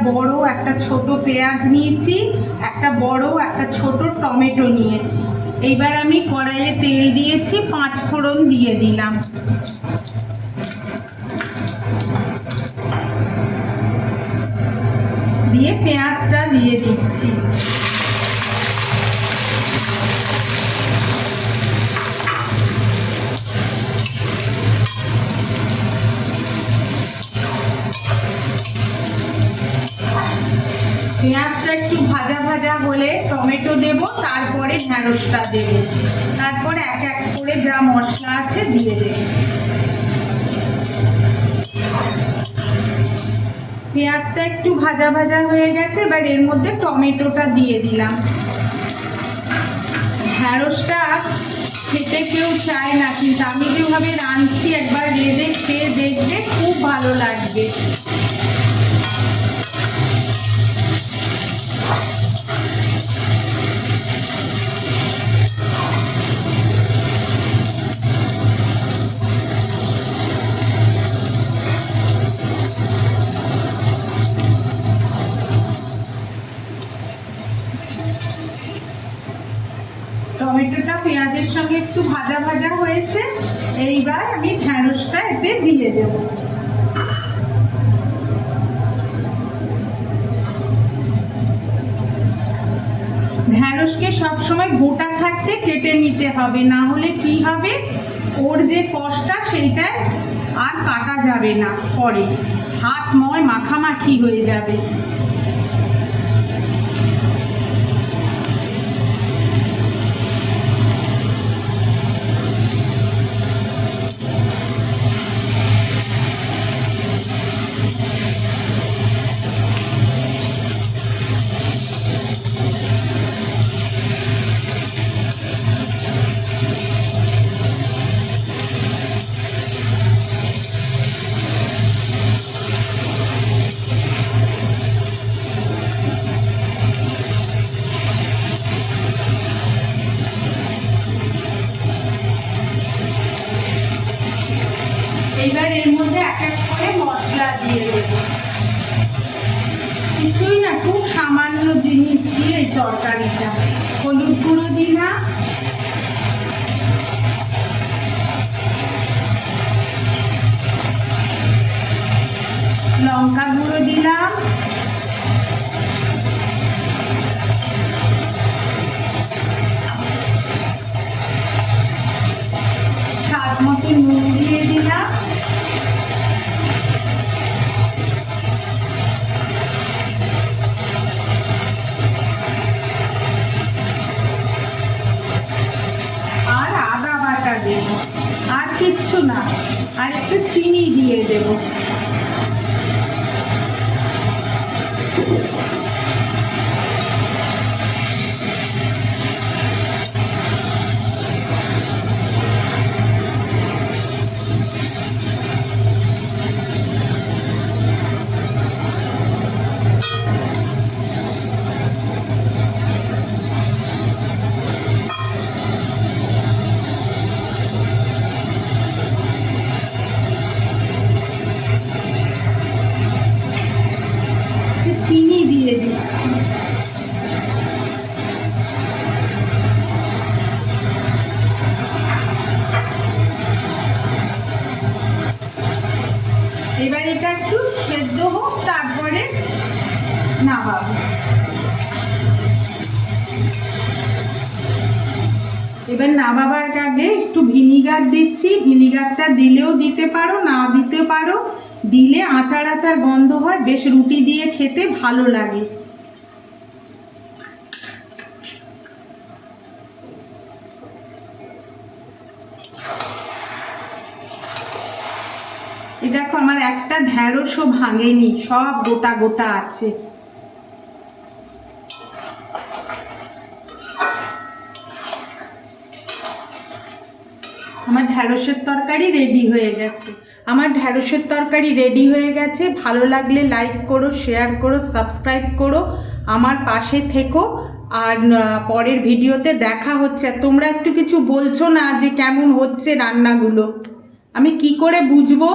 বড় একটা ছোট পেঁয়াজ নিয়েছি, একটা বড় একটা ছোট টমেটো নিয়েছি। এইবার আমি কড়াইয়ে তেল দিয়েছি, 5 ফোড়ন দিয়ে দিলাম। দিয়ে পেঁয়াজটা দিয়ে দিচ্ছি। পেঁয়াজটা একটু ভাজা ভাজা হলে টমেটো দেব, তারপরে ঢ্যাঁড়সটা দেব, তারপরে এক এক করে যা মশলা আছে দিয়ে দেব। পেঁয়াজটা একটু ভাজা ভাজা হয়ে গেছে, এবার এর মধ্যে টমেটোটা দিয়ে দিলাম। ঢ্যাঁড়সটা খেতে কেউ চায় না, কিন্তু আমি যেভাবে রাঁধছি একবার রেঁধে খেয়ে দেখবে, খুব ভালো লাগবে। টমেটোটা পেঁয়াজের সঙ্গে একটু ভাজা ভাজা হয়েছে, এইবার আমি ঢ্যাঁড়সটা এতে দিয়ে দেব। ঢ্যাঁড়সকে সবসময় গোটা থাকতে কেটে নিতে হবে, না হলে কি হবে, ওর যে কষটা সেইটা আর কাটা যাবে না, পরে হাত ময় মাখামাখি হয়ে যাবে। এবার এর মধ্যে এক এক করে মশলা দিয়ে দেব। কিছুই না, খুব সামান্য জিনিস দিয়ে এই তরকারিটা। হলুদ গুঁড়ো দিলাম, লঙ্কা গুঁড়ো দিলাম, স্বাদ মতো নুন দিয়ে দিলাম, আর আদা বাটা দেব, আর কিচ্ছু না, আর একটু চিনি দিয়ে দেব। চিনি দিয়ে দিচ্ছি। এবার এটা একটু সেদ্ধ হোক, তারপরে নামাবো। এবার নামাবার আগে একটু ভিনিগার দিচ্ছি। ভিনিগারটা দিলেও দিতে পারো, না দিতে পারো। দিলে আচার আচার গন্ধ হয়, বেশ রুটি দিয়ে খেতে ভালো লাগে। এই দেখো, আমার একটা ঢ্যাঁড়সও ভাঙেনি, সব গোটা গোটা আছে। আমার ঢ্যাঁড়সের তরকারি রেডি হয়ে গেছে। ভালো লাগলে লাইক করো, শেয়ার করো, সাবস্ক্রাইব করো, আমার পাশে থেকো। আর পরের ভিডিওতে দেখা হচ্ছে। তোমরা একটু কিছু বলছো না যে কেমন হচ্ছে রান্নাগুলো, আমি কি করে বুঝবো?